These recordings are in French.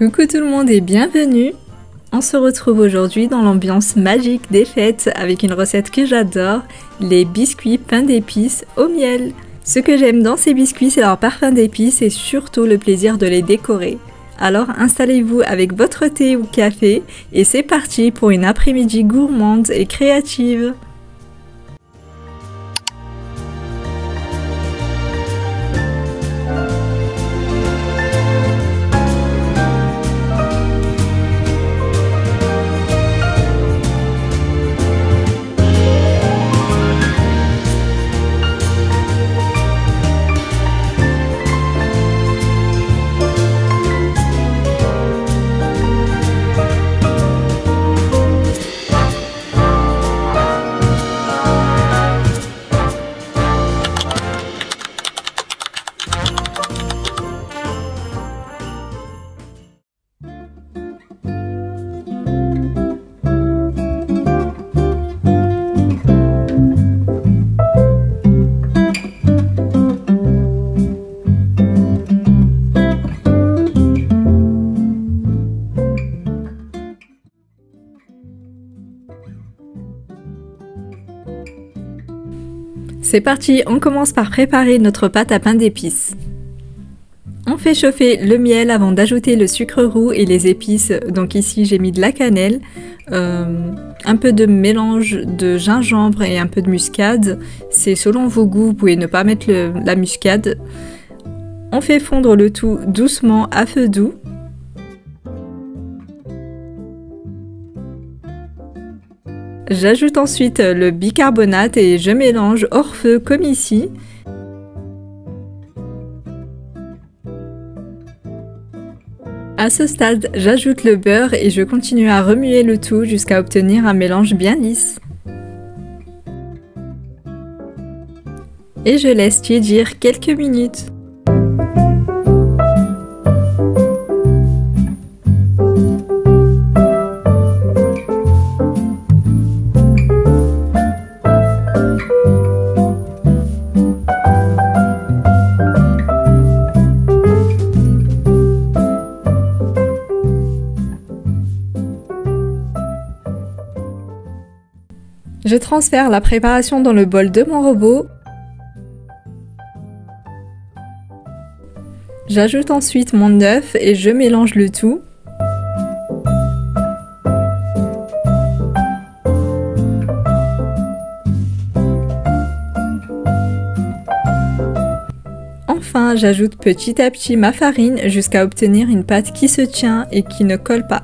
Coucou tout le monde et bienvenue. On se retrouve aujourd'hui dans l'ambiance magique des fêtes avec une recette que j'adore, les biscuits pain d'épices au miel. Ce que j'aime dans ces biscuits, c'est leur parfum d'épices et surtout le plaisir de les décorer. Alors installez-vous avec votre thé ou café et c'est parti pour une après-midi gourmande et créative. C'est parti, on commence par préparer notre pâte à pain d'épices. On fait chauffer le miel avant d'ajouter le sucre roux et les épices. Donc ici j'ai mis de la cannelle, un peu de mélange de gingembre et un peu de muscade. C'est selon vos goûts, vous pouvez ne pas mettre la muscade. On fait fondre le tout doucement à feu doux. J'ajoute ensuite le bicarbonate et je mélange hors feu comme ici. À ce stade, j'ajoute le beurre et je continue à remuer le tout jusqu'à obtenir un mélange bien lisse. Et je laisse tiédir quelques minutes. Je transfère la préparation dans le bol de mon robot. J'ajoute ensuite mon œuf et je mélange le tout. Enfin, j'ajoute petit à petit ma farine jusqu'à obtenir une pâte qui se tient et qui ne colle pas.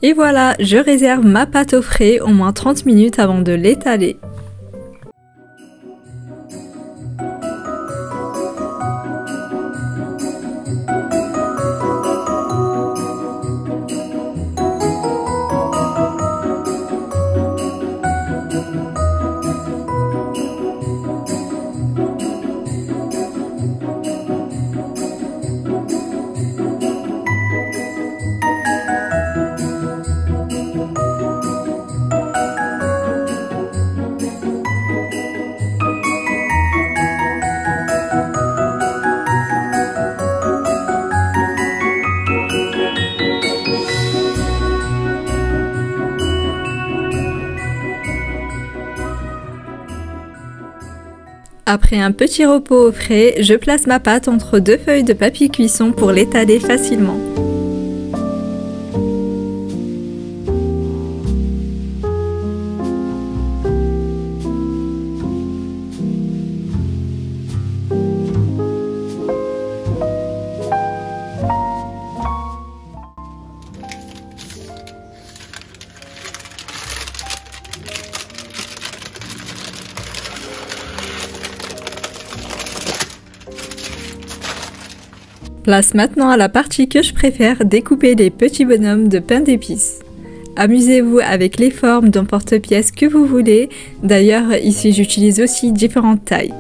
Et voilà, je réserve ma pâte au frais au moins 30 minutes avant de l'étaler. Après un petit repos au frais, je place ma pâte entre deux feuilles de papier cuisson pour l'étaler facilement. Place maintenant à la partie que je préfère, découper des petits bonhommes de pain d'épices. Amusez-vous avec les formes d'emporte-pièce que vous voulez, d'ailleurs ici j'utilise aussi différentes tailles.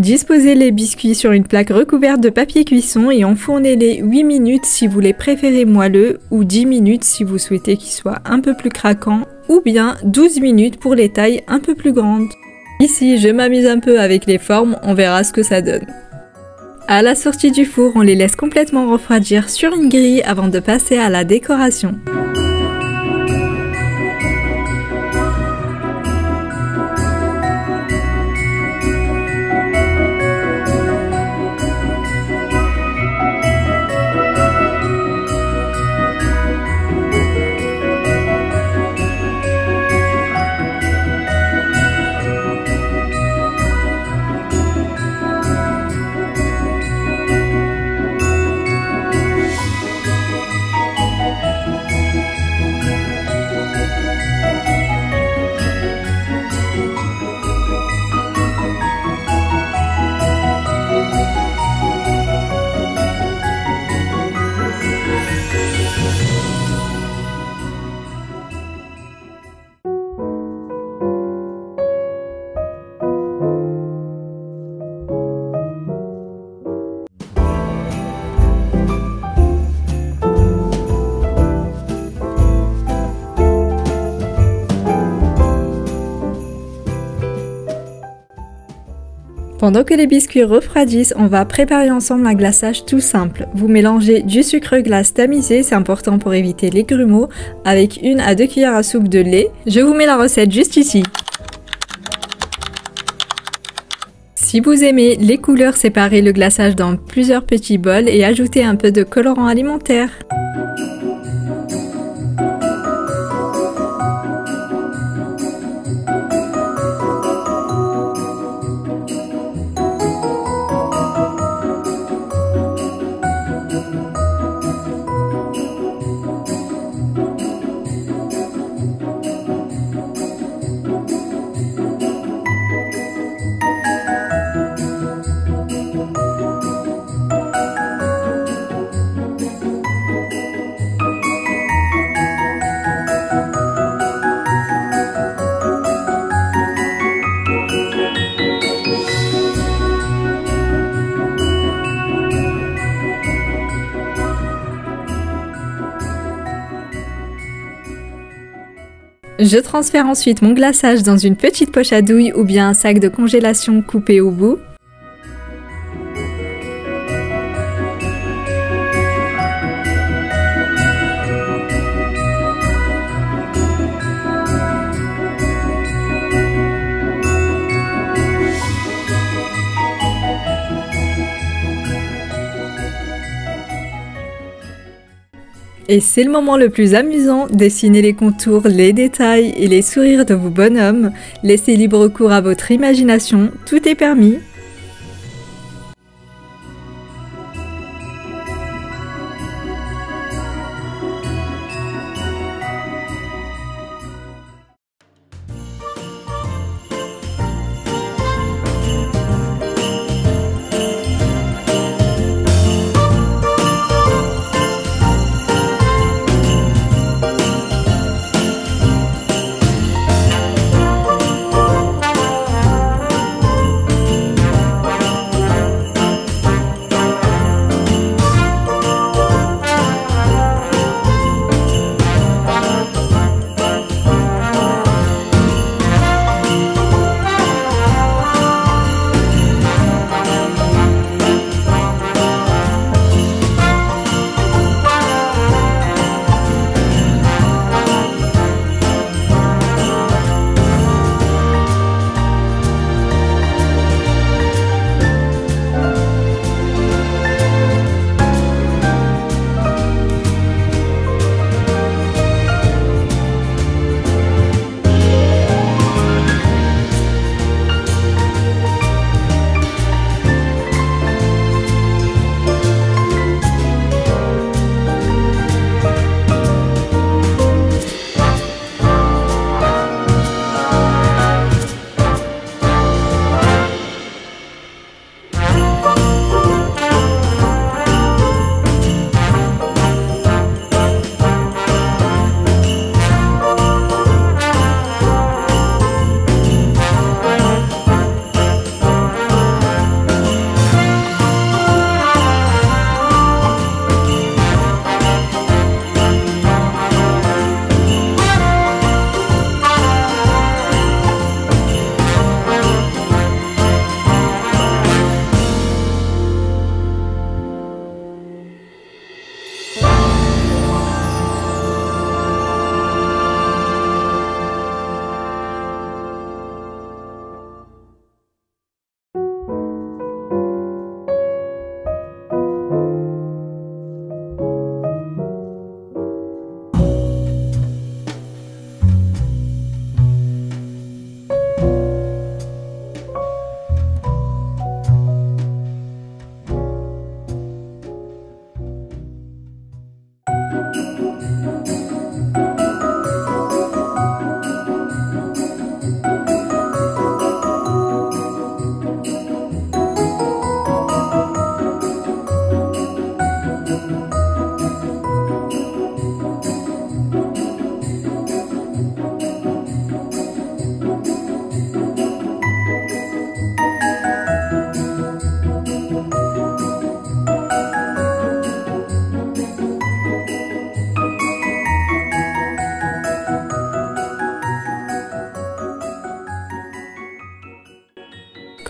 Disposez les biscuits sur une plaque recouverte de papier cuisson et enfournez-les 8 minutes si vous les préférez moelleux ou 10 minutes si vous souhaitez qu'ils soient un peu plus craquants ou bien 12 minutes pour les tailles un peu plus grandes. Ici, je m'amuse un peu avec les formes, on verra ce que ça donne. À la sortie du four, on les laisse complètement refroidir sur une grille avant de passer à la décoration. Pendant que les biscuits refroidissent, on va préparer ensemble un glaçage tout simple. Vous mélangez du sucre glace tamisé, c'est important pour éviter les grumeaux, avec 1 à 2 cuillères à soupe de lait. Je vous mets la recette juste ici. Si vous aimez les couleurs, séparez le glaçage dans plusieurs petits bols et ajoutez un peu de colorant alimentaire. Je transfère ensuite mon glaçage dans une petite poche à douille ou bien un sac de congélation coupé au bout. Et c'est le moment le plus amusant, dessinez les contours, les détails et les sourires de vos bonhommes. Laissez libre cours à votre imagination, tout est permis.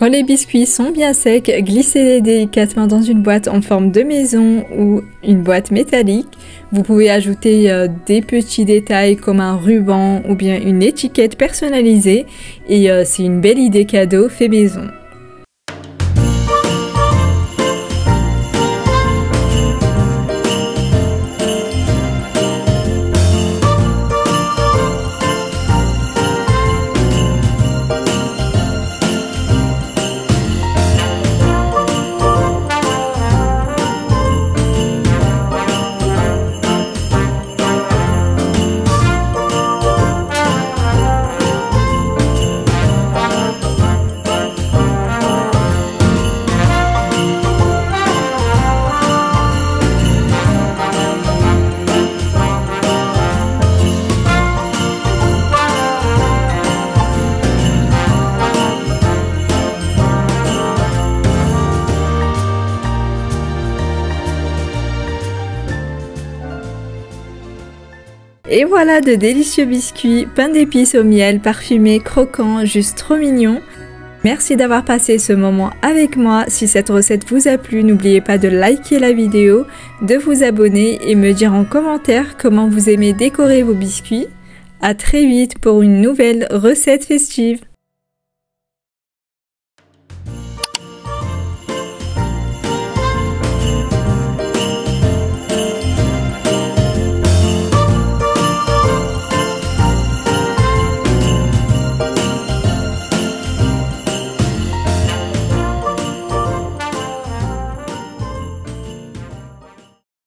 Quand les biscuits sont bien secs, glissez-les délicatement dans une boîte en forme de maison ou une boîte métallique. Vous pouvez ajouter des petits détails comme un ruban ou bien une étiquette personnalisée et c'est une belle idée cadeau fait maison. Et voilà de délicieux biscuits, pain d'épices au miel, parfumés, croquants, juste trop mignons. Merci d'avoir passé ce moment avec moi. Si cette recette vous a plu, n'oubliez pas de liker la vidéo, de vous abonner et me dire en commentaire comment vous aimez décorer vos biscuits. À très vite pour une nouvelle recette festive.